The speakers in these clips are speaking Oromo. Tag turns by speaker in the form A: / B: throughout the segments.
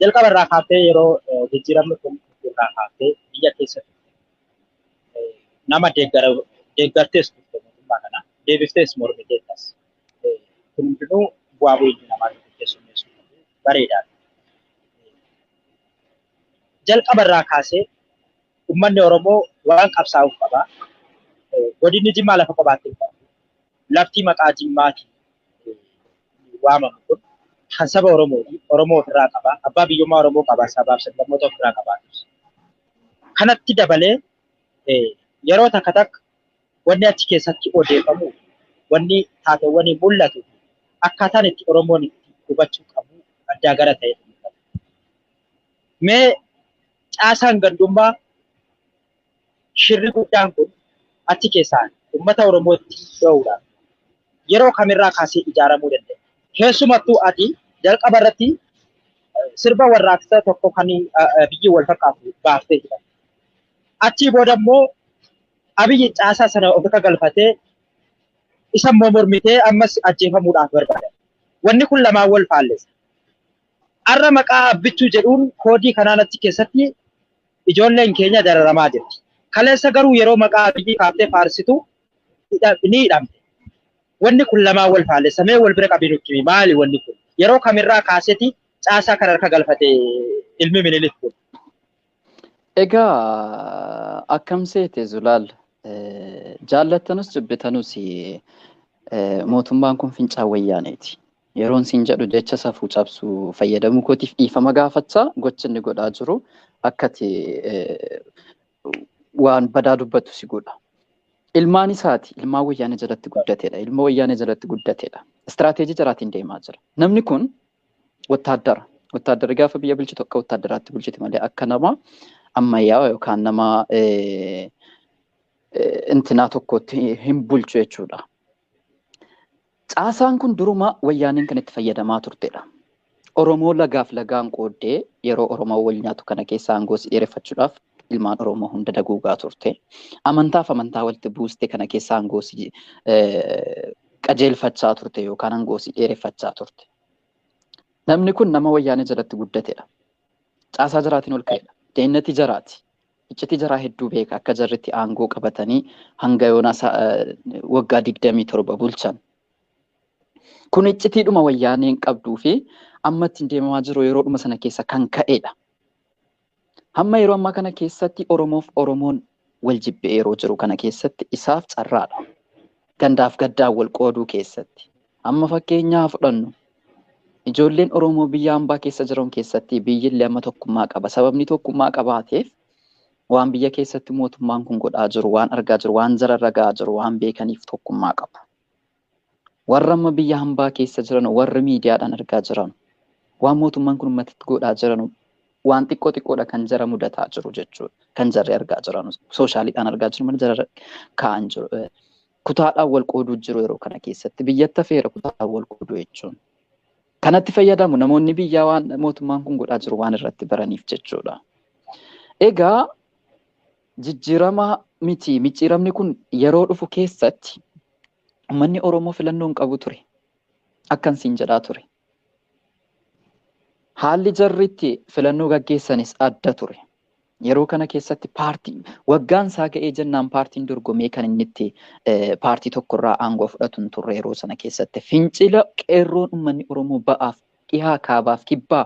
A: jalqaba irraa kaaftee yeroo jijjiiramni kun irraa kaaftee biyya keessatti nama deeggartees mootummaa kana deebiftees mormiteettas hundinuu bu'aa bu'ii namaa keessummeessuu bareedaadha. Jalqaba irraa kaasee uummanni Oromoo waan qabsaa'uuf qaba. Godinni Jimmaa lafa qobaatti qabu. Lafti maqaa Jimmaatiin waamamu kun kan saba Oromooti. Oromoo ofirraa qaba. Abbaa biyyummaa Oromoo qaba. Sabaaf sablammoota ofirraa qabaatu. Kanatti dabalee yeroo takka takka wanni achi keessatti odeeffamu wanni taateewwan mul'atu akkaataan itti Oromoon itti hubachuu qabu addaa gara ta'e. Mee caasaan gandummaa shirri guddaan kun achi keessaan uummata Oromootti dhoowwuudhaan yeroo kamirraa kaasee ijaaramuu danda'a. Keessumattuu ati jalqaba irratti sirba warraaqsaa tokko kan biyyi wal fakkaatu baaftee jira. Achii booda immoo Abiyyi caasaa sana ofirra galfatee isa immoo mormitee ammas ajjeefamuudhaaf barbaada. Wanni kun lamaan wal faallessa. Arra maqaa abbichuu jedhuun koodii kanaan achi keessatti ijoolleen keenya dararamaa jirti. Kaleessa garuu yeroo maqaa Abiyyi kaaftee faarsitu ni hidhamte. Wanni kun lamaan wal faallessa. Mee wal bira qabee nutti maali wanni kun? Yeroo kamirraa kaaseeti caasaa kana harka galfatee ilmi Minilik kun?
B: Egaa akkam seete Zulaal jaallattanus jibbitanus mootummaan kun fincaa wayyaaneeti. Yeroon siin jedhu jecha safuu cabsuu fayyadamuu kootiif dhiifama gaafachaa gochinni godhaa jiru akkati waan badaa dubbatu si godha. Ilmaan isaati ilmaan wayyaanee jalatti guddateedha. Ilma wayyaanee jalatti guddateedha. Istiraateejii jaraatiin deemaa jira. Namni kun wattaaddara. Wattaaddara gaafa biyya bulchitu akka wattaaddaraatti bulchiti malee akka nama ammayyaa yookaan nama intinaa tokkotti hin bulchu jechuudha. Caasaan kun duruma wayyaaniin kan itti fayyadamaa turtedha. Oromoo lagaaf lagaan qooddee yeroo Oromoo wal nyaatu kana keessa aangoo si dheereffachuudhaaf ilmaan Oromoo hunda daguugaa turte. Amantaaf amantaa walitti buuste kana keessa aangoo si qajeelfachaa turte yookaan aangoo si dheereffachaa turte. Namni kun nama wayyaanee jalatti guddatedha. Caasaa jaraatiin ol ka'edha. Deennati jaraati. Iccitii jaraa hedduu beeka akka jarritti aangoo qabatanii hanga yoonaas waggaa 27 bulchan. Kun iccitiidhuma wayyaaneen qabduu fi ammatti deemamaa jiru yeroodhuma sana keessa kan ka'edha. Hamma yeroo ammaa kana keessatti Oromoof Oromoon wal jibbee yeroo jiru kana keessatti isaaf carraadha. Gandaaf gaddaan wal qooduu keessatti. Amma fakkeenyaa fudhannu. Ijoolleen Oromoo biyya hambaa keessa jiran keessatti biyyillee amma tokkummaa qaba. Sababni tokkummaa qabaateef waan biyya keessatti mootummaan kun godhaa jiru, waan argaa jiru, waan jararra gahaa jiru, waan beekaniif tokkummaa qabu. Warra amma biyya hambaa keessa jiran, warra miidiyaadhaan argaa jiran, waan mootummaan kun uummatatti godhaa jiran, waan xiqqoo xiqqoodha kan jara mudataa jiru jechuudha. Kan jarri argaa jiran, sooshaaliidhaan argaa jiru, mana jara kaa'an jiru. Kutaadhaan wal qooduu jiru yeroo kana keessatti. Biyyatti hafeera kutaadhaan wal qooduu jechuun. Kanatti fayyadamu namoonni biyyaa waan mootummaan kun godhaa jiru waan irratti baraniif jechuudha. Egaa jijjiirama miti. Micciiramni kun yeroo dhufu keessatti uummanni Oromoo filannoon qabu ture. Akkan siin jedhaa ture. Haalli jarritti filannoo gaggeessanis adda ture. Yeroo kana keessatti paartii waggaan isaa ga'ee jennaan paartiin dorgomee kan inni itti paartii tokkorraa aangoo fudhatu hin turre yeroo sana keessatti fincila qeerroon uummanni Oromoo ba'aaf dhihaa kaabaaf kibbaa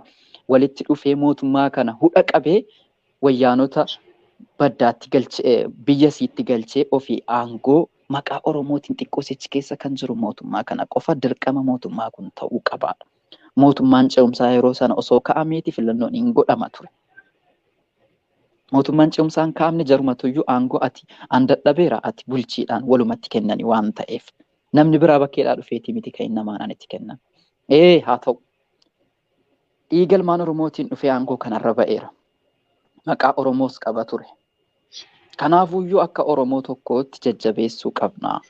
B: walitti dhufee mootummaa kana hudha qabee wayyaanota baddaatti galchee biyya siitti galchee ofii aangoo maqaa Oromootiin xiqqoosichi keessa kan jiru mootummaa kana qofa dirqama mootummaa kun ta'uu qabaadha. Mootummaan ce'umsaa yeroo sana osoo ka'ameeti filannoon hin godhama ture. Mootummaan ce'umsaan kaa'amne jarumatuyyuu aangoo ati dadhabeera ati bulchiidhaan walumatti kennani waan ta'eef namni biraa bakkeedhaa dhufeeti miti kan namaan itti kennan. Haa ta'u dhiiga ilmaan Oromootiin dhufee aangoo kanarra ba'eera. Maqaa Oromoos qaba ture. Kanaafuyyuu akka Oromoo tokkootti jajjabeessuu qabna.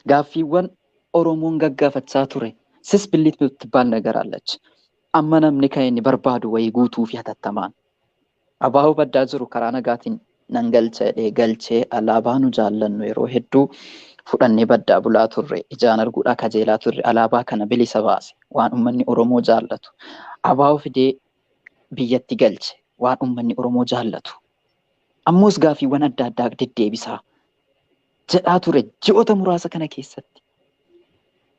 B: Gaaffiiwwan Oromoon gaggaafachaa ture sis billitti baan nagaraallachi. Amma namni kan inni barbaadu wayii guutuu fi hatattamaan. Abaaboo baddaa jiru karaa nagaatiin nan galchee alaabaa nu jaallannu yeroo hedduu fudhannee baddaa bulaa turre ijaan arguudhaa kajeelaa turre alaabaa kana bilisa baase waan uummanni Oromoo jaallatu. Abaaboo fidee biyyatti galche waan uummanni Oromoo jaallatu. Ammoos gaafiiwwan adda addaa deddeebisaa jedhaa ture ji'oota muraasa kana keessatti.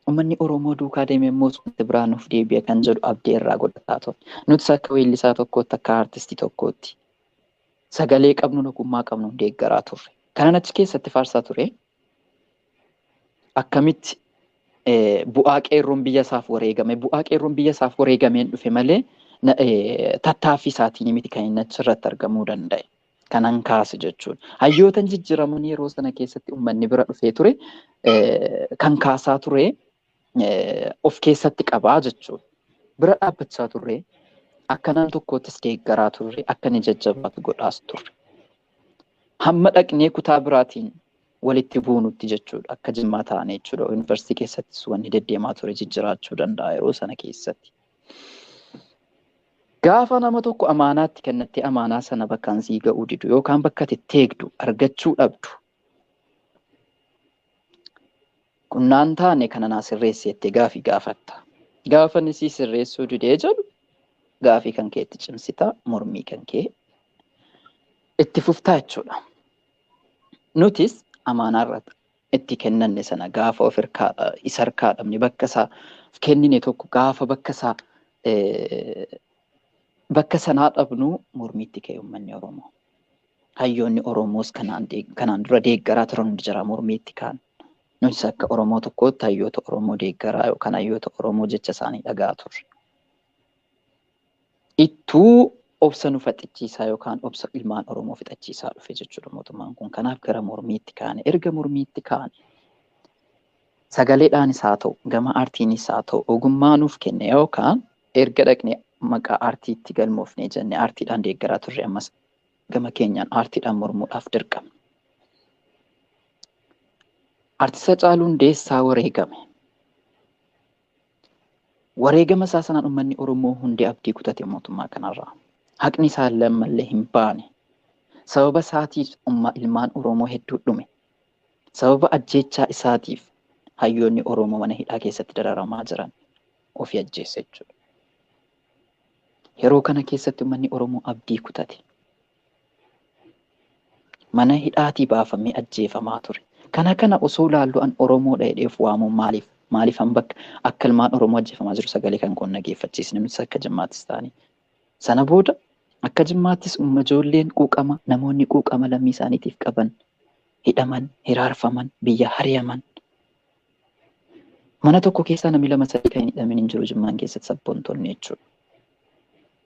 B: Uummanni Oromoo duukaa deemee immoo wanti biraan nuuf deebi'a kan jedhu abdii irraa godhataa ture. Nutis akka weellisaa tokkootti akka aartistii tokkootti sagalee qabnu ogummaa qabnu deeggaraa turre. Kanan achi keessatti faarsaa ture akkamitti bu'aa qeerroon biyya isaaf wareegame bu'aa qeerroon biyya isaaf wareegameen dhufe malee tattaaffii isaatiin miti kan inni achirratti argamuu danda'e. Kanan kaase jechuudha. Hayyootan jijjiiraman yeroo sana keessatti uummanni bira dhufee ture kan kaasaa ture of keessatti qabaa jechuudha. Bira dhaabbachaa turre akka nama tokkottis deeggaraa turre akka inni jajjabaatu godhaas turre. Hamma dhaqnee kutaa biraatiin walitti buunutti jechuudha akka Jimmaa ta'an jechuudha. Yuunivarsiitii keessattis wanni deddeemaa ture jijjiiraachuu danda'a yeroo sana keessatti. Gaafa nama tokko amaanaatti kennattee amaanaa sana bakkaan sii ga'uu didu yookaan bakka itti eegdu argachuu dhabdu. Kunnaan taane kana naa sirreesseettee gaafii gaafatta. Gaafa inni sii sirreessuu didee jedhu gaafii kan kee itti cimsita mormii kan kee itti fuftaa jechuudha. Nutis amaanaa irratti itti kennanne sana gaafa of isa harkaa dhabne bakka isaa kennine tokko gaafa bakka sanaa dhabnu mormiitti ka'e uummanni Oromoo. Hayyoonni Oromoos kanaan dura deeggaraa turan hundi jira mormiitti ka'an. Nutis akka Oromoo tokkootti hayyoota Oromoo deeggaraa yookaan hayyoota Oromoo jecha isaanii dhagaa turre. Ittuu obsa nu fixachiisaa yookaan obsa ilmaan Oromoo fixachiisaa dhufe jechuudha mootummaan kun. Kanaaf gara mormiitti kaane. Erga mormiitti kaane sagaleedhaanis haa ta'u gama aartiinis haa ta'u ogummaa nuuf kenne yookaan erga dhaqne maqaa aartiitti galmoofnee jenne aartiidhaan deeggaraa turre ammas gama keenyaan aartiidhaan mormuudhaaf dirqama. Aartisa Haacaaluu Hundeessaa wareegame. Wareegama isaa sanaan uummanni Oromoo hundi abdii kutate mootummaa kanarraa. Haqni isaallee ammallee hin baane. Sababa isaatiif ilmaan Oromoo hedduu dhume. Sababa ajjeechaa isaatiif hayyoonni Oromoo mana hidhaa keessatti dararamaa jiran ofii ajjeesse jechuudha. Yeroo kana keessatti uummanni Oromoo abdii kutate. Mana hidhaatii baafamee ajjeefamaa ture. Kana osoo laallu'an Oromoo dheedheef waamuun maaliifan bakka akka ilmaan Oromoo ajjeefamaa jiru sagalee kan qoon dhageeffachiisne nutis akka Jimmaattis ta'anii. Sana booda akka Jimmaattis ijoolleen quuqama namoonni quuqama lammii isaaniitiif qaban hidhaman, hiraarfaman, biyya hariyaman. Mana tokko keessaa namni 2-3 kan hin hidhamin hin jiru Jimmaan keessatti sabboontonni jechuudha.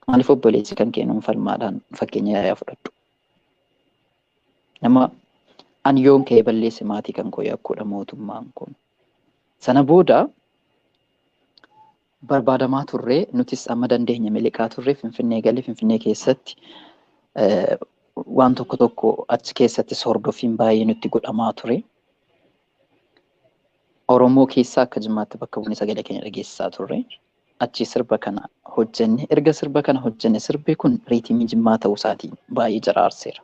B: Maaliif obboleessi kan kennuun falmaadhaan fakkeenya yaayaa fudhadhu. Nama an yoon ka'ee balleesse maatii kan koo yakkuudha mootummaan kun. Sana booda barbaadamaa turree nutis amma dandeenya miliqaa turree Finfinnee galee Finfinnee keessatti waan tokko achi keessatti hordoffiin baay'ee nutti godhamaa ture. Oromoo keessaa akka Jimmaatti bakka bu'uun sagalee keenya dhageessisaa turre. Achi sirba kana hojjenne erga sirba kana hojjenne sirbi kun riitimii Jimmaa ta'uu isaatiin baay'ee jaraarseera.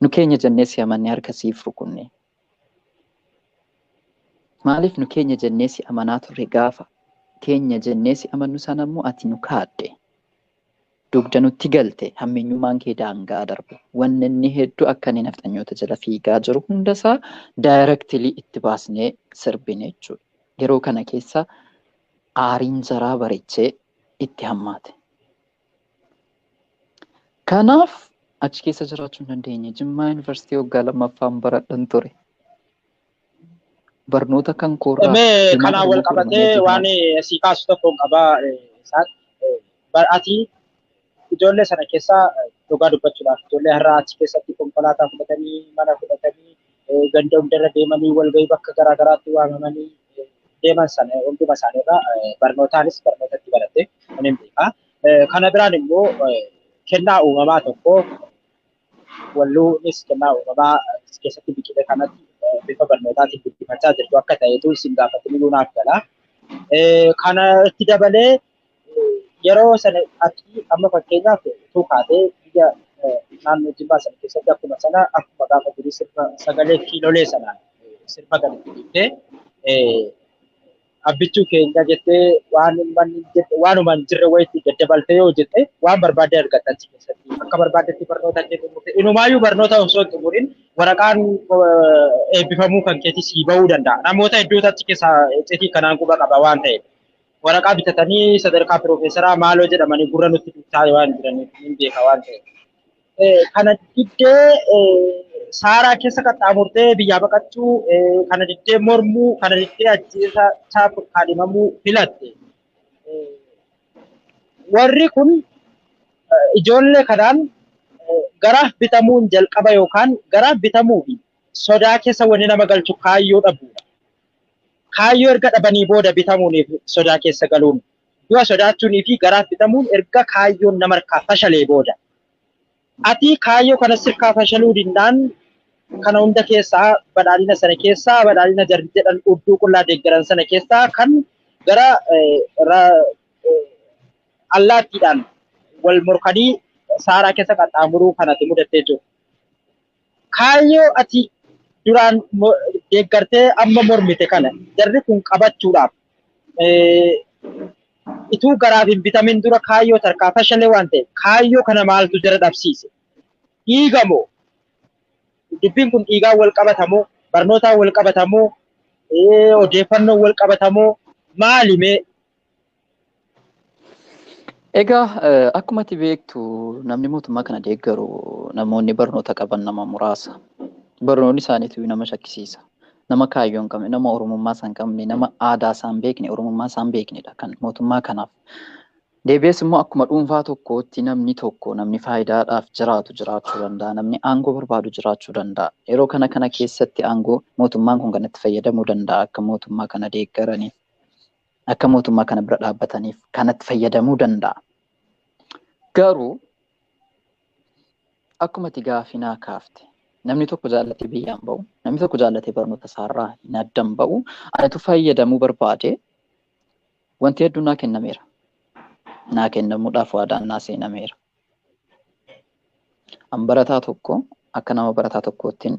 B: Nu keenya jennee si amannee harka siif rukunne. Maaliif nu keenya jennee si amanaa turre gaafa keenya jennee si amannu sana immoo ati nu kaadde. Dugda nutti galte hammeenyummaan kee daangaa darbe. Wanni inni hedduu akka inni nafxanyoota jala fiigaa jiru hundasaa daayirektilii itti baasnee sirbine jechuudha. Yeroo kana keessa aariin jaraa bareechee itti hammaate. Kanaaf achi keessa jiraachuu hin dandeenye. Jimmaa Yuunivarsiitii waggaa 2ffaan baradhan ture. Barnoota kan koorraa.
A: Kanaan wal qabatee waan asii kaasu tokko qabaa Isaaq. Ati ijoollee sana keessaa dhugaa dubbachuudhaaf ijoollee har'aa achi keessatti konkolaataa fudhatanii mana fudhatanii ganda hundarra deemanii walgahii bakka garaagaraatti waamamanii deeman sana hunduma isaaniirraa barnootaanis barnootatti baratte kan hin beekaa. Kana biraan immoo kennaa uumamaa tokko walluunis kennaa uumamaa keessatti biqile kanatti bifa barnootaatiin guddifachaa jirtu akka ta'etu isin gaafatanii naaf gala. Kana itti dabalee yeroo sana amma fakkeenyaaf tuukaatee biyya naannoo Jimmaa sana keessatti akkuma sana akkuma gaafa durii sirba sagalee kiilolee sanaan sirba galatti dhiibbee abbichuu keenya jettee waanumaan jirre wayitti daddabaltee yoo jette waan barbaadde argatta achi keessatti. Akka barbaaddetti barnoota jechuudha. Inumaayyuu barnoota osoo hin xumuriin waraqaan eebbifamuu kan keetii sii bahuu danda'a. Namoota hedduutu achi keessaa iccitii kanaan quba qaba waan ta'eef. Waraqaa bitatanii sadarkaa piroofeesaraa maaloo jedhamanii gurra nutti dubtaa waan jiraniif hin beeka waan ta'eef. Kana diddee saaraa keessa qaxxaamurtee biyyaa baqachuu, kana diddee mormuu, kana diddee ajjeesaa kaadhimamuu filatte. Warri kun ijoollee kanaan garaaf bitamuun jalqaba yookaan garaaf bitamuu fi sodaa keessa wanni nama galchu kaayyoo dhabuudha. Kaayyoo erga dhabanii booda bitamuuniif sodaa keessa galuun du'a sodaachuunii fi garaaf bitamuun erga kaayyoon nama harkaa fashalee booda. Ati kaayyoo kana sirkaa fashaluu dindaan kana hunda keessaa badhaadhina sana keessaa badhaadhina jarri jedhan udduu qullaa deeggaran sana keessaa kan gara allaattiidhaan wal morkanii saaraa keessa qaxxaamuruu kanatti mudattee jiru. Kaayyoo ati duraan deeggartee amma mormite kana jarri kun qabachuudhaaf ituu garaaf hin bitamin dura kaayyoo tarkaa fashalee waan ta'eef kaayyoo kana maaltu jara dhabsiise? Dhiigamoo? Dubbiin kun dhiigaan wal qabatamoo? Barnootaan wal qabatamoo? Odeeffannoon wal qabatamoo? Maalimee?
B: Egaa akkuma ati beektu namni mootummaa kana deeggaru namoonni barnoota qaban nama muraasa. Barnoonni isaaniitu nama shakkisiisa. Nama kaayyoo hin qabne, nama oromummaa isaan qabne, nama aadaa isaan beekne, oromummaa isaan beeknedha kan mootummaa kanaaf. Deebi'ees immoo akkuma dhuunfaa tokkootti namni tokko namni faayidaadhaaf jiraachuu danda'a. Namni aangoo barbaadu jiraachuu danda'a. Yeroo kana keessatti aangoo mootummaan kun kanatti fayyadamuu danda'a akka mootummaa kana deeggaraniif. Akka mootummaa kana bira dhaabbataniif kanatti fayyadamuu danda'a. Garuu akkuma ati gaafinaa kaafte namni tokko jaallatee biyyaan ba'u, namni tokko jaallatee barnoota isaarraa hin addan ba'u, anitu fayyadamuu barbaade wanti hedduun naa kennameera. Naa kennamuudhaaf waadaan naa seenameera. An barataa tokko akka nama barataa tokkoottiin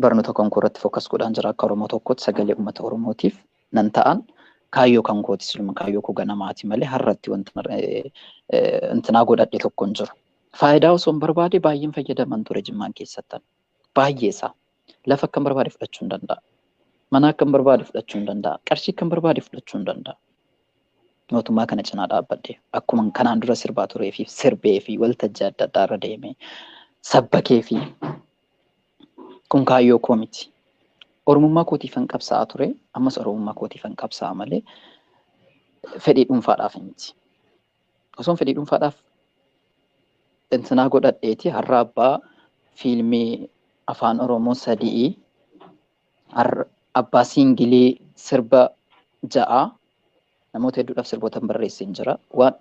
B: barnoota konkoo irratti fookas godhaan jira akka Oromoo tokkootti sagalee uummata Oromootiif nan ta'an kaayyoo kan kooti silma kaayyoo koo ganamaati malee har'atti wantinaa godhadhe tokko hin jiru. Faayidaa osoo hin barbaade baay'een fayyadaman ture Jimmaan keessattan. Baay'ee isaa lafa akkam barbaade fudhachuu hin danda'a. Mana akkam barbaade fudhachuu hin danda'a. Qarshii akkam barbaade fudhachuu hin danda'a. Mootummaa kana cinaa dhaabbadhe akkuma kanaan dura sirbaa turee fi sirbee fi waltajjii adda addaa irra deemee sabbakee fi kun kaayyoo koo miti. Oromummaa kootiifan qabsaa'aa ture ammas oromummaa kootiifan qabsaa'aa malee fedhii dhuunfaadhaaf miti. Osoon fedhii dhuunfaadhaaf intinaa godhadheeti har'a abbaa fiilmii afaan Oromoo 3 abbaa siingilii sirba 6 namoota hedduudhaaf sirbootan barreessee jira. Waan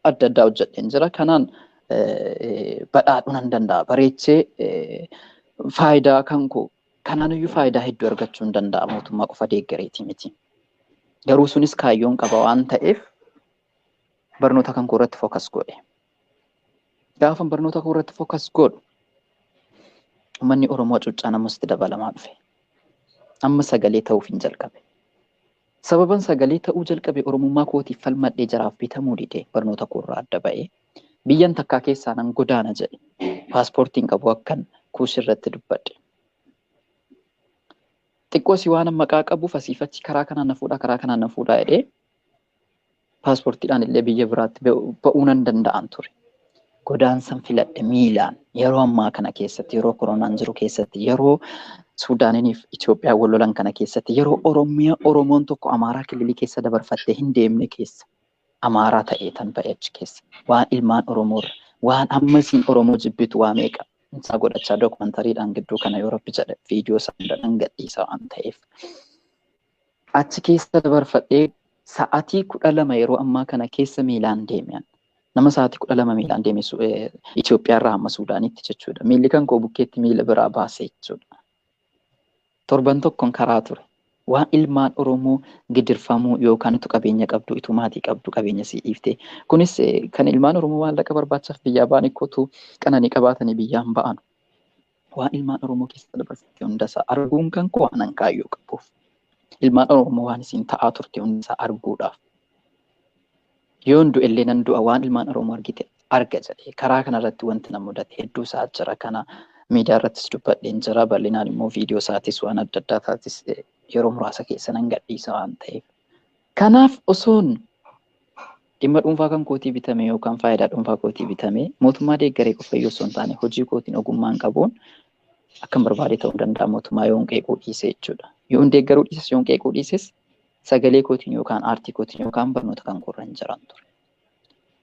B: adda addaa hojjedheen jira. Kanaan badhaadhuu nan danda'a. Bareechee faayidaa kan koo kanaan iyyuu faayidaa hedduu argachuu hin danda'a mootummaa qofa deeggareeti miti. Garuu sunis kaayyoon qaba waan ta'eef barnoota kan koo irratti fookas godhe. Gaafa barnoota koo irratti fookas godhu uummanni Oromoo cuuccaan ammas dabalamaa dhufe. Amma sagalee ta'uuf hin jalqabe. Sababan sagalee ta'uu jalqabe Oromummaa kootiif falmadhee jaraaf bitamuu didee barnoota koo irraa adda ba'ee biyyan takkaa keessaa nan godaana jedhe paaspoortiin qabu akkan kuush irratti dubbadhe. Xiqqoo si waan maqaa qabuuf asiifachi karaa kanaan na fuudhaa jedhee paaspoortiidhaan illee biyya biraatti ba'uu nan danda'an ture. Godaansan filadhe miilaan yeroo ammaa kana keessatti yeroo koronaan jiru keessatti yeroo Suudaaniif Itoophiyaa wal lolan kana keessatti yeroo Oromoon tokko Amaaraa kililii keessa dabarfattee hin deemne keessa Amaaraa ta'ee tan ba'e achi keessa waan ilmaan Oromoo waan ammasiin Oromoo jibbitu waa meeqa isaa godhachaa dookumantariidhaan gidduu kana yoo rabbi jedhe viidiyoo sanadhaan gadhiisa waan ta'eef achi keessa dabarfadhee sa'aatii 12 yeroo ammaa kana keessa miilaan deemean. Nama sa'aatii 12 miilaan deeme Itoophiyaa irraa hamma Suudaanitti jechuudha. Miilli kan koo bukkeetti miila biraa baasee jechuudha. Torban tokkoon karaa ture. Waan ilmaan Oromoo gidirfamuu yookaan itu qabeenya qabdu, itu maatii qabdu qabeenya sii dhiiftee. Kunis kan ilmaan Oromoo waan laqa barbaachaaf biyyaa ba'an ikkootu qananii qabaatanii biyyaan ba'an. Waan ilmaan Oromoo keessa dabarsitee hundasaa arguun kan koo waanan kaayyoo qabuuf. ilmaan Oromoo waan isin ta'aa turte hundisaa arguudhaaf. Yoon du'e illee nan du'a waan ilmaan Oromoo argite arga jedhee karaa kanarratti wanti na mudate hedduu isaa jira kana miidiyaa irrattis dubbadheen jira bal'inaan immoo viidiyoo isaatis waan adda addaa taatis yeroo muraasa keessa nan gadhiisa waan ta'eef. Kanaaf osoon dhimma dhuunfaa kan kootii bitame yookaan faayidaa dhuunfaa kootii bitame mootummaa deeggaree qofa yoo osoo hin taane hojii kootiin ogummaan qabuun akkam barbaade ta'uu danda'a mootummaa yoon qeequu dhiise jechuudha. Yoon deeggaruu dhiises yoon qeequu dhiises sagalee kootiin yookaan aartii kootiin yookaan barnoota kan qorran jiran ture.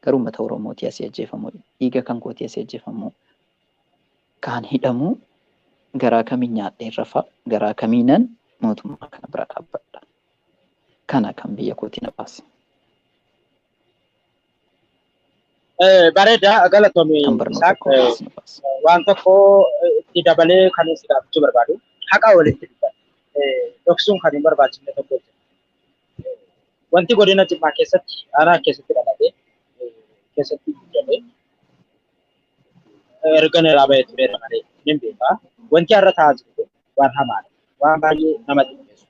B: Garuu uummata Oromootii asii ajjeefamu dhiiga kan kootii asii ajjeefamu kaan hidhamu garaa kamiin nyaadhee rafa garaa kamiinan mootummaa kana bira dhaabbadha. Kana kan biyya kootii na baase.
A: Bareeda galatoomii Isaaq waan tokko itti dabalee kan isin gaafachuu barbaadu haqa walitti dubbata. Dhoksuun kan hin barbaachifne tokko jira. Wanti godina Jimmaa keessatti aanaa keessatti dhalatee keessatti guddate erga irraa bahee tureera malee hin beekaa. Wanti har'a ta'aa jiru waan hamaadha. Waan baay'ee nama dhiyeessu.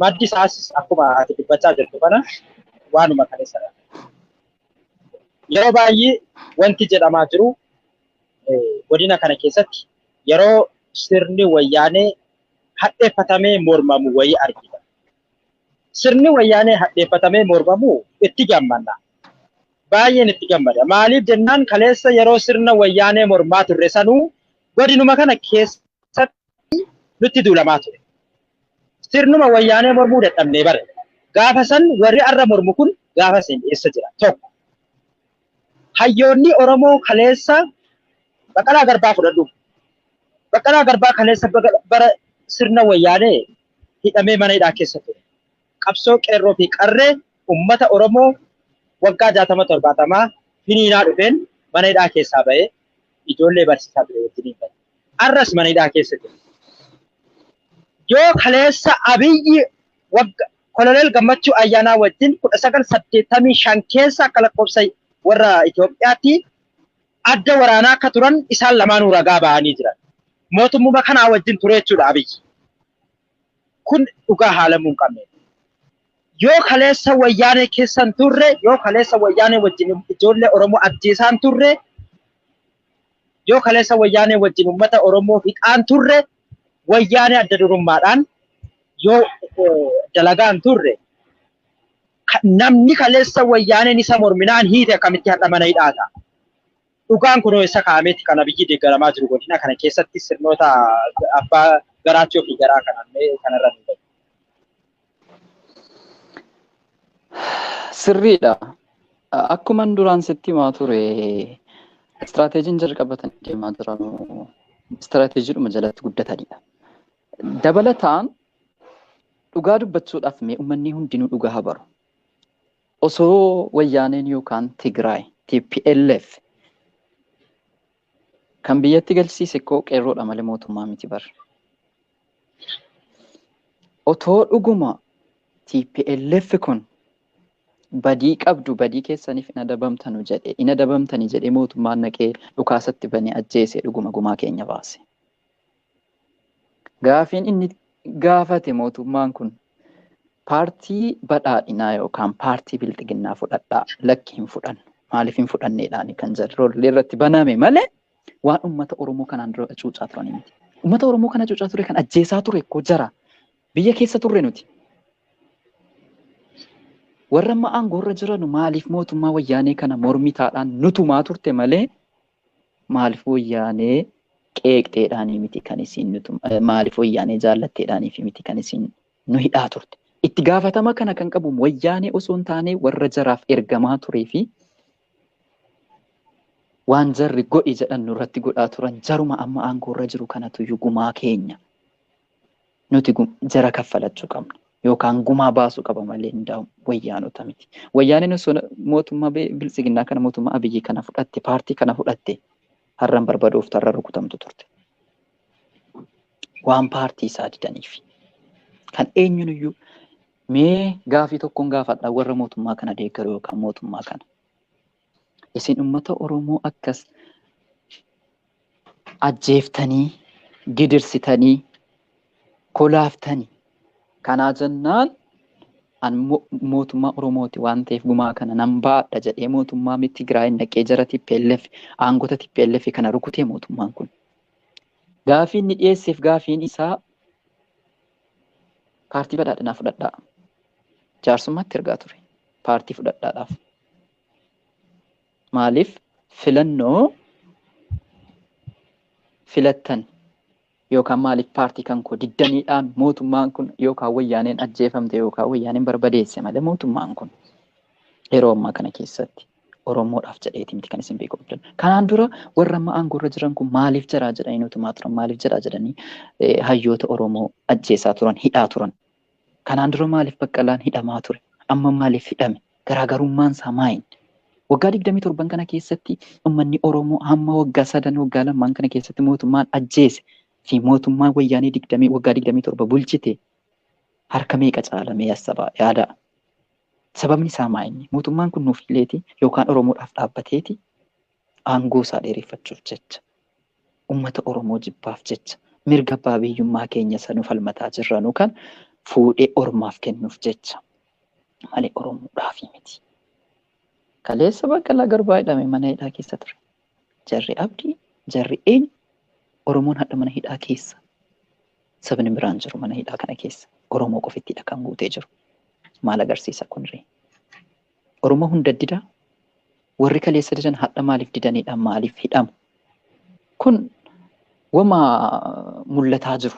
A: Maddi isaas akkuma ati dubbachaa jirtu kana waanuma kaleessadha. Yeroo baay'ee wanti jedhamaa jiru godina kana keessatti yeroo sirni wayyaanee hadheeffatamee mormamu wayii argina. Sirni wayyaanee hadheeffatamee mormamu itti gammanna. Baay'een itti gammada. Maaliif jennaan kaleessa yeroo sirna wayyaanee mormaa turre sanuu godinuma kana keessatti nutti duulamaa ture. Sirnuma wayyaanee mormuu dadhabnee bare. Gaafa san warri arra mormu kun gaafa sen eessa jira? Tokko. Hayyoonni Oromoo kaleessa Baqqalaa Garbaa fudhadhu. Baqqalaa Garbaa kaleessa bara sirna wayyaanee hidhamee mana hidhaa keessa ture. Qabsoo qeerroo fi qarree uummata Oromoo waggaa 60-70 finiinaa dhufeen mana hidhaa keessaa bahee ijoollee barsiisaa ture wajjin bahe. Arras mana hidhaa keessa jira. Yoo kaleessa Abiyyi Koloneel Gammachuu Ayyaanaa wajjin 1985 keessa akka lakkoofsa warra Itoophiyaatti adda waraanaa akka turan isaan lamaanuu ragaa bahanii jiran. Mootummaa kanaa wajjin ture jechuudha Abiyyi. Kun dhugaa haalamuu hin qabne. Yoo kaleessa wayyaanee keessan turre, yoo kaleessa wayyaanee wajjin ijoollee Oromoo ajjeesaan turre, yoo kaleessa wayyaanee wajjin uummata Oromoo fixaan turre, wayyaanee adda durummaadhaan yoo dalagaan turre namni kaleessa wayyaaneen isa morminaan hiite akkamitti hadha mana hidhaata. Dhugaan kunoo isa kaameeti kana biyyi deeggaramaa jiru godina kana keessatti sirnoota abbaa garaachoo fi garaa kanarra ni ta'u.
B: Sirriidha. Akkuma duraan sitti himaa ture istiraateejiin jalqabatan deemaa jiran istiraateejiidhuma jalatti guddatanidha. Dabalataan dhugaa dubbachuudhaaf mee uummanni hundinuu dhugaa habaru. Osoo wayyaaneen yookaan Tigraay TPLF kan biyyatti galsiise koo qeerroodha malee mootummaa miti bar. Otoo dhuguma TPLF kun badii qabdu badii keessaniif ina dabamtanii jedhee mootummaan naqee dhukaasatti banee ajjeese dhuguma gumaa keenya baase. Gaafiin inni gaafate mootummaan kun paartii badhaadhinaa yookaan paartii bilxiginnaa fudhadhaa lakki hin fudhannu maaliif hin fudhanneedhaan kan jarroollee irratti baname malee waan uummata Oromoo kanaan dura cuucaa turanii miti. Uummata Oromoo kana cuucaa ture kan ajjeesaa ture koo jara biyya keessa turre nuti. Warra amma aangoorra jiran maaliif mootummaa wayyaanee kana mormitaadhaan nutumaa turte malee maaliif wayyaanee qeeqxeedhaanii miti kan isin maaliif wayyaanee jaallatteedhaanii fi miti kan isin nu hidhaa turte. Itti gaafatama kana kan qabu wayyaanee osoo hin taane warra jaraaf ergamaa turee fi waan jarri godhi jedhan nurratti godhaa turan jaruma amma aangoorra jiru kanatu gumaa keenya. Nuti jara kaffalachuu qabna yookaan gumaa baasuu qaba malee hundaa'u wayyaanota miti. Wayyaaneen osoo mootummaa biltsiginnaa kana mootummaa Abiyyi kana fudhatte paartii kana fudhatte har'an barbadoof tarra rukutamtu turte. Waan paartii isaa didaniif. Kan eenyunuyyuu mee gaafii tokkoon gaafadha warra mootummaa kana deeggaru yookaan mootummaa kana. Isin uummata Oromoo akkas ajjeeftanii gidirsitanii kolaaftani. Kanaa jennaan an mootummaa Oromooti waan ta'eef gumaa kana nan baadha jedhee mootummaa Tigraay naqee jara TPLF aangota TPLF kana rukutee mootummaan kun. Gaafiin inni dhiyeesseef gaafiin isaa paartii badhaadhinaa fudhadhaa. Jaarsummaatti ergaa ture. Paartii fudhadhaadhaaf. Maaliif filannoo filattan yookaan maaliif paartii kan koo diddaniidhaan mootummaan kun yookaan wayyaaneen ajjeefamte yookaan wayyaaneen barbadeesse malee mootummaan kun yeroo ammaa kana keessatti Oromoodhaaf jedheeti miti kan isin beeku qabdan. Kanaan dura warra amma aangoorra jiran kun maaliif jaraa jedhanii nutumaa turan maaliif jaraa jedhanii hayyoota Oromoo ajjeesaa turan hidhaa turan. Kanaan dura maaliif Baqqalaan hidhamaa ture amma maaliif hidhame garaagarummaan isaa maayini? Waggaa 27 kana keessatti uummanni Oromoo hamma waggaa 3 waggaa 2 kana keessatti mootummaan ajjeese fi mootummaan wayyaanee waggaa 27 bulchite harka meeqa caalame yaada. Sababni isaa maayini? Mootummaan kun nuuf ileeti yookaan Oromoodhaaf dhaabbateeti aangoo isaa dheereffachuuf jecha uummata Oromoo jibbaaf jecha mirga abbaa biyyummaa keenya sanuu falmataa jirranuu kan fuudhee ormaaf kennuuf jecha malee Oromoodhaaf miti. Kaleessa Baqqalaa Garbaa hidhame mana hidhaa keessa ture. Jarri Abdii, jarri eenyu Oromoon hadha mana hidhaa keessa. Sabni biraan jiru mana hidhaa kana keessa. Oromoo qofittidha kan guutee jiru. Maal agarsiisa kunree? Oromoo hunda dida. Warri kaleessa didan hadha maaliif didanidha? Maaliif hidhamu? Kun wama mul'ataa jiru.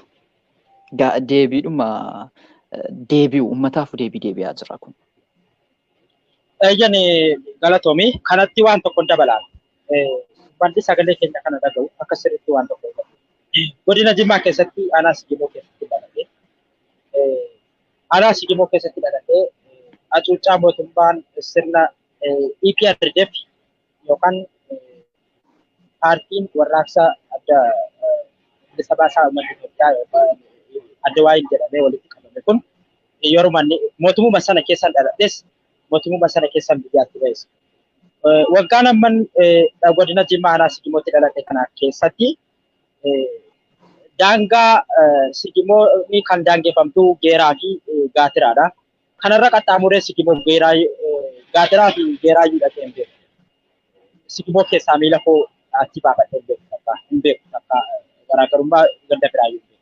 B: Deebi'u uummataaf deebi'aa jira kun.
A: Ejani galatoomii kanatti waan tokko dabalaan. Wanti sagalee keenya kana dhaga'u akka sirriitti waan tokko ta'u. Godina Jimmaa keessatti aanaa Sigimoo keessatti dhalatee aanaa Sigimoo keessatti dhalatee hacuuccaa mootummaan sirna EPRDF yookaan paartiin warraaqsa adda bilisa baasaa uummata Itoophiyaa yookaan adda waa'ee jedhamee walitti qabame kun yeroo mootummaa sana keessan dhalates mootummaa sana keessan biyyaatti ba'es. Waggaan amman godina Jimmaa aanaa Sigimootti dhalate kana keessatti daangaa Sigimoo kan daangeffamtu Geeraa fi Gaatiraadha. Kanarra qaxxaamuree Sigimoo Gaatiraa fi Geeraa yuudhatee hin beeku. Sigimoo keessaa miila koo achi baafadhee hin beeku akka garaagarummaa ganda biraa hin beeku.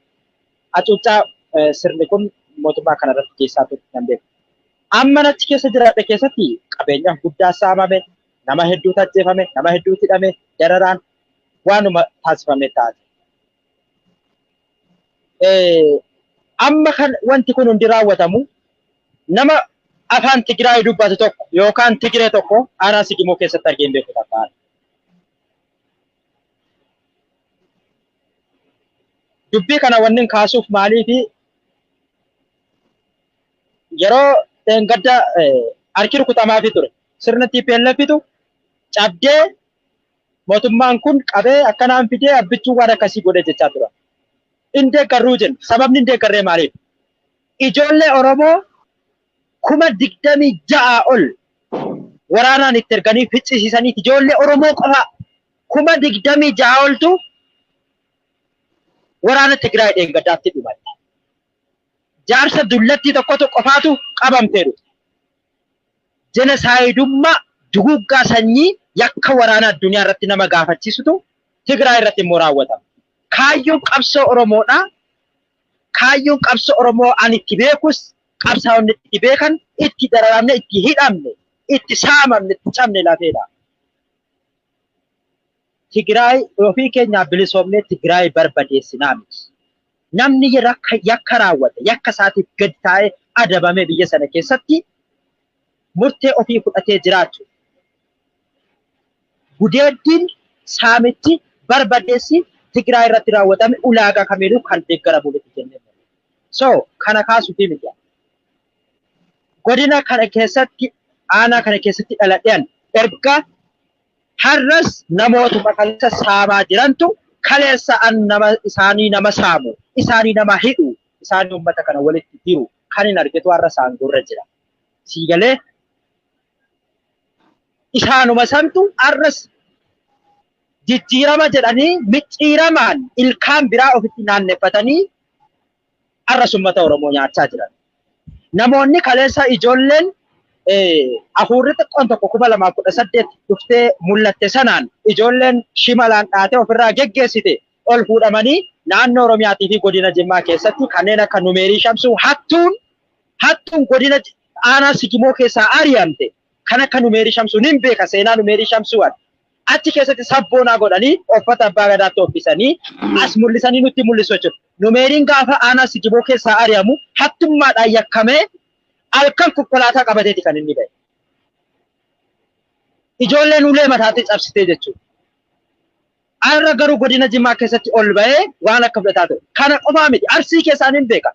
A: Hacuuccaa sirni kun mootummaa kanarratti geessaa ture hin beeku. Amma achi keessa jiraadhe keessatti qabeenya guddaa saamame, nama hedduutu ajjeefame, nama hedduutu hidhame, dararaan waanuma taasifame taate. Amma kan wanti kun hundi raawwatamu nama afaan Tigraay dubbatu tokko yookaan Tigree tokko aanaa Sigimoo keessatti argee hin beeku takkaan. Dubbii kana wannin kaasuuf maaliifi yeroo gadda harki rukutamaa fi ture sirna TPLFitu cabdee mootummaan kun qabee akkanaan fidee abbichuu waan akkasii godhe jechaa tura. Indee garuu jennu sababni indee garree maaliif? Ijoollee Oromoo 26,000 ol waraanaan itti erganii ficcisiisanii ijoollee Oromoo qofa 26,000 oltu waraana Tigraay dheengaddaatti dhumate. Jaarsa dullattii tokkotu qofaatu qabamteeru. Jenosaayidummaa duguuggaa sanyii yakka waraana addunyaa irratti nama gaafachiisutu Tigraay irratti immoo raawwatama. Kaayyoon qabsoo Oromoodha. Kaayyoon qabsoo Oromoo ani itti beekus qabsaa'onni itti beekan itti dararamne itti hidhamne itti saamamne itti cabne lafeedha. Tigraay ofii keenyaa bilisoomnee Tigraay barbadeessinaa miti. Namni yakka raawwate yakka isaatiif gad taa'ee adabame biyya sana keessatti murtee ofii fudhatee jiraatu. Gudeeddiin saamichi barbadeessi Tigraay irratti raawwatame ulaagaa kamiinuu kan deeggaramu miti jennee. So kana kaasuufi miti. Godina kana keessatti aanaa kana keessatti dhaladheen erga har'as namootuma kaleessa saamaa jirantu kaleessa isaanii nama saamu, isaanii nama hidhu, isaanii uummata kana walitti diru kan hin argitu har'a saangurra jira. Siigalee isaanuma santu har'as jijjiirama jedhanii micciiramaan ilkaan biraa ofitti naanneeffatanii arras ummata Oromoo nyaachaa jiran. Namoonni kaleessa ijoolleen afurri xiqqoon tokko 2018 dhuftee mul'atte sanaan ijoolleen shimalaan dhaatee ofirraa geggeessite ol fuudhamanii naannoo Oromiyaatii fi godina Jimmaa keessatti kanneen akka Numeerii Shamsuu hattuun godina aanaa Sigimoo keessaa ari'amte kan akka Numeerii Shamsuu nin beeka seenaa Numeerii Shamsuu achi keessatti sabboonaa godhanii uffata abbaa gadaatti uffisanii as mul'isanii nutti mul'isu jechuudha. Numeeriin gaafa aanaa Sigimoo keessaa ari'amu hattummaadhaan yakkamee alkan konkolaataa qabateeti kan inni ba'e. Ijoolleen ulee mataatti cabsitee jechuudha. Arra garuu godina Jimmaa keessatti ol ba'ee waan akka fudhataa ture. Kana qofaa miti. Arsii keessaan hin beeka.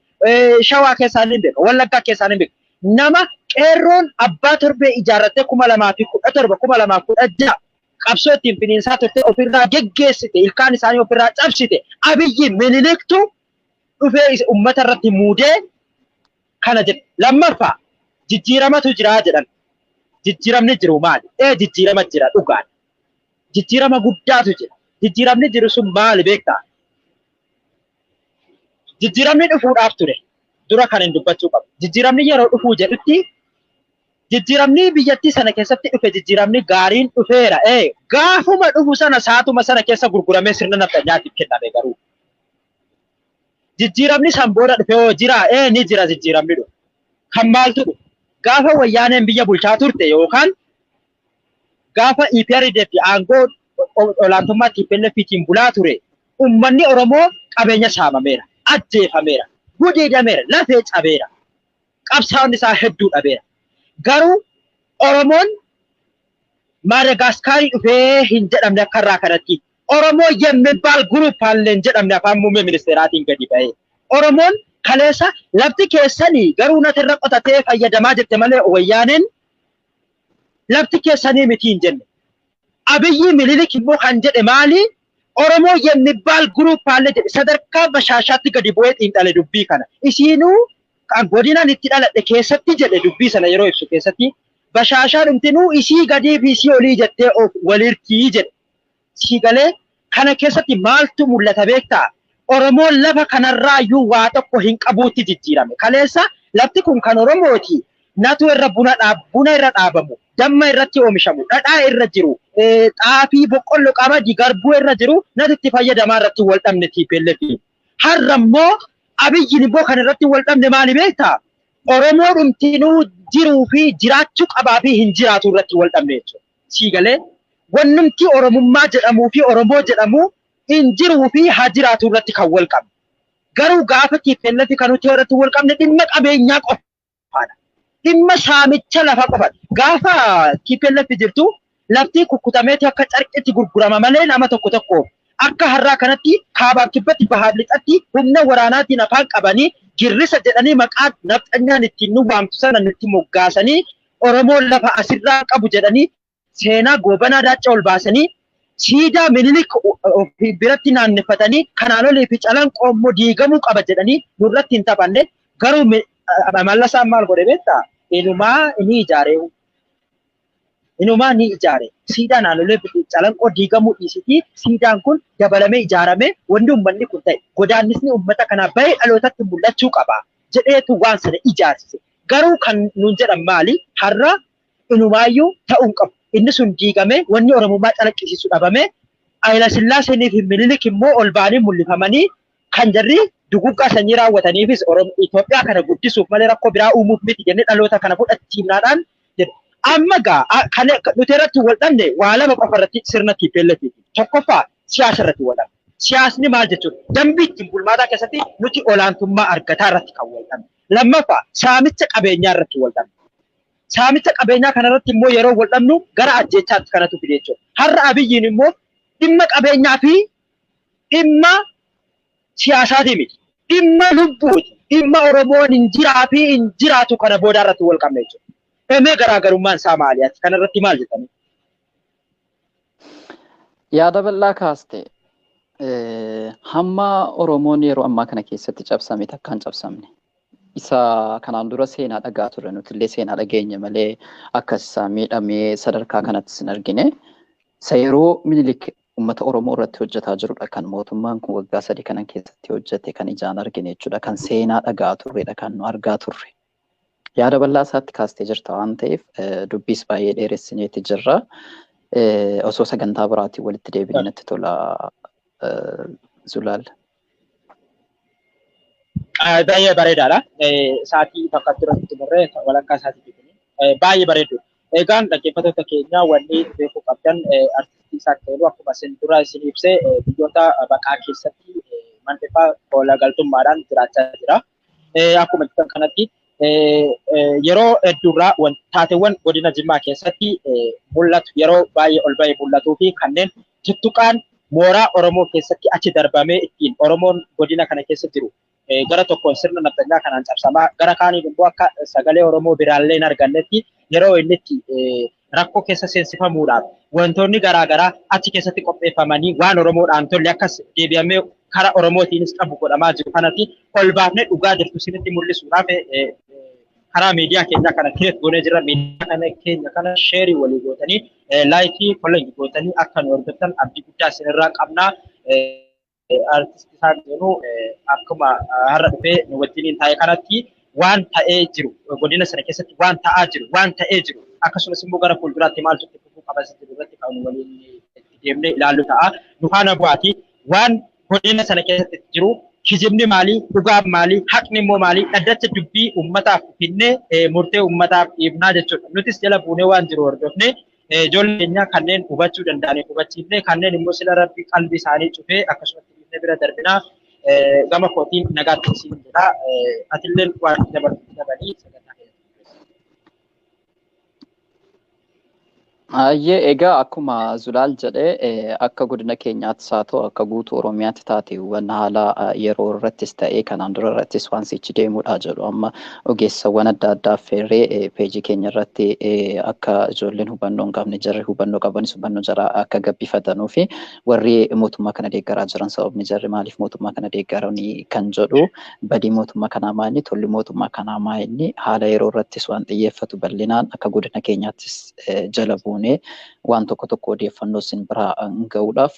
A: Shawaa keessaan hin beeka. Wallaggaa keessaan hin beeka. Nama qeerroon abbaa torbee ijaarrattee 2017 2016 qabsoo ittiin finiinsaa turte ofirraa geggeessite ilkaan isaanii ofirraa cabsite Abiyyi Miniliktu dhufee uummata irratti muudee kana jedhe. Lammaffaa jijjiiramatu jira jedhan. Jijjiiramni jiru maali? Jijjiirama jira dhugaan. Jijjiirama guddaatu jira. Jijjiiramni jiru sun maali beektaa? Jijjiiramni dhufuudhaaf ture. Dura kan hin dubbachuu qabu. Jijjiiramni yeroo dhufuu jedhutti jijjiiramni biyyattii sana keessatti dhufe jijjiiramni gaariin dhufeera. Gaafuma dhufu sana saatuma sana keessa gurguramee sirna naftanyaatiif kenname garuu. Jijjiiramni san booda dhufe hoo jira? Ni jira jijjiiramni dhufe. Kan maaltu dhufe? Gaafa wayyaaneen biyya bulchaa turte yookaan gaafa EPRDF aangoo olaantummaa TPLFitiin bulaa ture ummanni Oromoo qabeenya saamameera, ajjeefameera, gudeedameera, lafee cabeera. Qabsaa'onni isaa hedduu dhabeera. Garuu Oromoon Maadagaskaarii dhufee hin jedhamne akka irraa kanatti Oromoo የሚባል ግሩፕ አለን jedhamne afaan muummee ministeeraatiin gadi ba'ee. Oromoon kaleessa lafti keessanii garuu natirra qotatee fayyadamaa jirte malee wayyaaneen lafti keessanii miti hin jenne. Abiyyi Minilik immoo kan jedhe maali? Oromoo የሚባል ግሩፕ አለ jedhe sadarkaa bashaashaatti gadi bu'ee xiinxale dubbii kana. Isiinuu kan godinaan itti dhaladhe keessatti jedhe dubbii sana yeroo ibsu keessatti bashaashaan umtinuu isii gadii fi isii olii jettee of walirkii jedhe. Siigalee kana keessatti maaltu mul'ata beektaa? Oromoon lafa kanarraa iyyuu waa tokko hin qabuutti jijjiirame. Kaleessa lafti kun kan Oromooti. Natu irra buna irra dhaabamu, damma irratti oomishamu, dhadhaa irra jiru, xaafii boqqolloo qamadii garbuu irra jiru natu itti fayyadamaa irratti wal dhabne TPLF. Har'a immoo Abiyyiin immoo kan irratti wal dhabne maali beektaa? Oromoo dhumtinuu jiruu fi jiraachuu qabaa fi hin jiraatu irratti wal dhabne jechuudha. Siigalee wannumti Oromummaa jedhamuu fi Oromoo jedhamu hin jiruu fi haa jiraatu irratti kan wal qabne. Garuu gaafa TPLF kan nuti irratti wal qabne dhimma qabeenyaa qofaadha. Dhimma saamicha lafa qofa. Gaafa TPLF jirtu lafti kukkutameeti akka carqitti gurgurama malee nama tokko tokko akka har'aa kanatti kaabaaf kibbatti bahaaf lixatti humna waraanaatiin afaan qabanii girrisa jedhanii maqaa nafxanyaan ittiin nu waamtu sana nutti moggaasanii Oromoon lafa asirraa qabu jedhanii seenaa goobanaa daachaa ol baasanii siidaa Minilik biratti naannefatanii kanaanolee fi calanqoo immoo diigamuu qaba jedhanii nurratti hin taphanne garuu mallasaan maal godhe beektaa? Inumaa ni ijaare. Siidaan naannolee calanqoo diigamuu dhiisiti. Siidaan kun dabalamee ijaaramee wanti uummanni kun ta'e godaannisni uummata kanaa bahee dhalootatti mul'achuu qaba jedheetu waan sana ijaarsise. Garuu kan nuun jedhan maali? Har'a inumaayyuu ta'uu hin qabu. Inni sun diigamee wanni Oromummaa calaqqisiisu dhabamee Hayila Sillaaseenii fi Minilik immoo ol ba'anii mul'ifamanii kan jarri duguggaa sanyii raawwataniifis Itoophiyaa kana guddisuuf malee rakkoo biraa uumuuf miti jennee dhaloota kana fudhachiifnaadhaan jedhe. Amma kan nuti irratti wal dhabne waa lama qofa irratti sirna TPLF. Tokkoffaa siyaasa irratti wal dhabne. Siyaasni maal jechuudha? Dambii ittiin bulmaataa keessatti nuti olaantummaa argataa irratti kan wal dhabne. Lammaffaa saamicha qabeenyaa irratti wal dhabne. Saamicha qabeenyaa kana irratti immoo yeroo wal dhabnu gara ajjeechaatti kanatu fide jechuudha. Har'a Abiyyiin immoo dhimma qabeenyaa fi dhimma siyaasaati miti. Dhimma lubbuuti. Dhimma Oromoon hin jiraa fi hin jiraatu kana booda irratti wal qabne jechuudha. Emee garaagarummaan isaa maali? Kana irratti maal jettanii?
B: Yaada bal'aa kaaste hamma Oromoon yeroo ammaa kana keessatti cabsame takkaan cabsamne. Isa kanaan dura seenaa dhagaa turre nuti illee seenaa dhageenya malee akkas isaa miidhamee sadarkaa kanatti sin argine. Isa yeroo Minilik ummata Oromoo irratti hojjetaa jirudha kan mootummaan kun waggaa 3 kanan keessatti hojjete kan ijaan argine jechuudha kan seenaa dhagaa turredha kan nu argaa turre. Yaada bal'aa isaatti kaastee jirta waan ta'eef dubbiis baay'ee dheeressineeti jirra. Osoo sagantaa biraatiin walitti deebiin natti tola Zulaal.
A: Baay'ee bareedaadha. Sa'aatii tokkotti irratti xumurree walakkaa sa'aatii baay'ee bareedu. Egaan dhaggeeffattoota keenya wanni beekuu qabdan artistii Isaaq Zeenuu akkuma isin dura isin ibsee biyyoota baqaa keessatti mandheeffaa oola galtummaadhaan jiraachaa jira. Akkuma jettan kanatti yeroo hedduurraa taateewwan godina Jimmaa keessatti mul'atu yeroo baay'ee ol ba'ee mul'atuu fi kanneen tuttuqaan mooraa Oromoo keessatti achi darbamee ittiin Oromoon godina kana keessa jiru gara tokkoon sirna naftanyaa kanaan cabsamaa gara kaaniin immoo akka sagalee Oromoo biraallee hin argannetti yeroo inni itti rakkoo keessa seensifamuudhaaf wantoonni garaagaraa achi keessatti qopheeffamanii waan Oromoodhaan tolle akkas deebi'amee kara Oromootiinis qabu godhamaa jiru kanatti ol baafnee dhugaa jirtu isinitti mul'isuudhaaf karaa miidiyaa keenya kana kireet goonee jira. Miidiyaa kana keenya kana sheerii walii gootanii laayikii follow gootanii akka nu hordoftan abdii guddaa isinirraa qabna. Artistii Isaaq Zeenuu akkuma har'a dhufee nu wajjiniin taa'e kanatti waan ta'ee jiru godina sana keessatti waan ta'aa jiru waan ta'ee jiru akkasumas immoo gara fuulduraatti maaltu itti fufuu qaba jiru irratti kan waliin deemnee ilaallu ta'a. Nu faana bu'aati waan godina sana keessatti jiru kijibni maalii dhugaan maalii haqni immoo maalii dhaddacha dubbii uummataaf finnee murtee uummataaf dhiibnaa jechuudha. Nutis jala buunee waan jiru hordofnee ijoollee keenya kanneen hubachuu danda'aniif hubachiifnee kanneen immoo sila rabbii qalbii isaanii cufee akkasumas dhiibnee bira darbinaa gama kootiin nagaatti isin jedha. Atilleen waan dabalii sagantaa
B: egaa akkuma Zulaal jedhee akka godina keenyaattis haa ta'u akka guutuu Oromiyaatti taateewwan haala yeroo irrattis ta'ee kanaan dura irrattis waan sichi deemuudha jedhu amma ogeessawwan adda addaa feerree peejii keenya irratti akka ijoolleen hubannoo hin qabne jarri hubannoo qabanis hubannoo jaraa akka gabbifatanuu fi warri mootummaa kana deeggaraa jiran sababni jarri maaliif mootummaa kana deeggaranii kan jedhu badii mootummaa kanaa maali tolli mootummaa kanaa maali haala yeroo irrattis waan xiyyeeffatu bal'inaan akka godina keenyaattis jala buune waan tokko tokko odeeffannoo isin biraa gahuudhaaf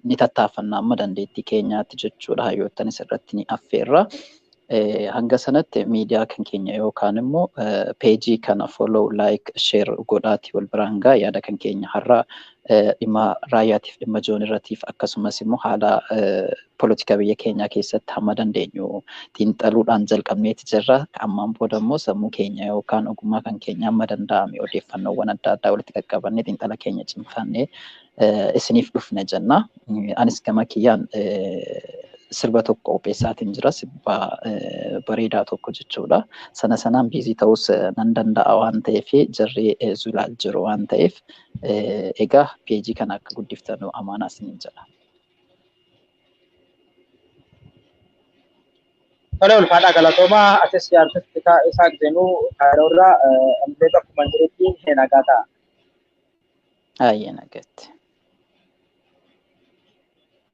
B: ni tattaaffanna amma dandeettii keenyaatti jechuudha hayyoottanis irratti ni affeerra. Hanga sanatti miidiyaa kan keenya yookaan immoo peejii kana follow like share godhaati wal biraan gaa yaada kan keenya har'a dhimma raayyaatiif dhimma joonirratiif akkasumas immoo haala politika biyya keenyaa keessatti hamma dandeenyu xiinxaluudhaan jalqabneeti jirra. Ammaan booda immoo sammuu keenya yookaan ogummaa kan keenya hamma danda'ame odeeffannoowwan adda addaa walitti qaqqabannee xiinxala keenya cimfannee isiniif dhufne jenna. Anis gama kiyyaan sirba tokko qopheessaatiin jira sirba bareedaa tokko jechuudha. Sana sanaan biizii ta'us nan danda'a waan ta'eef jarri Zulaal jiru waan ta'eef egaa peejii kana akka guddiftanu amaanaa isiniin jedha.
A: Tole ulfaadhaa galatoomaa atis artistii Isaaq Zeenuu kaayroorraa ammoo akkuma jirutti nagaa ta'a.
B: Ayyee nagaatti.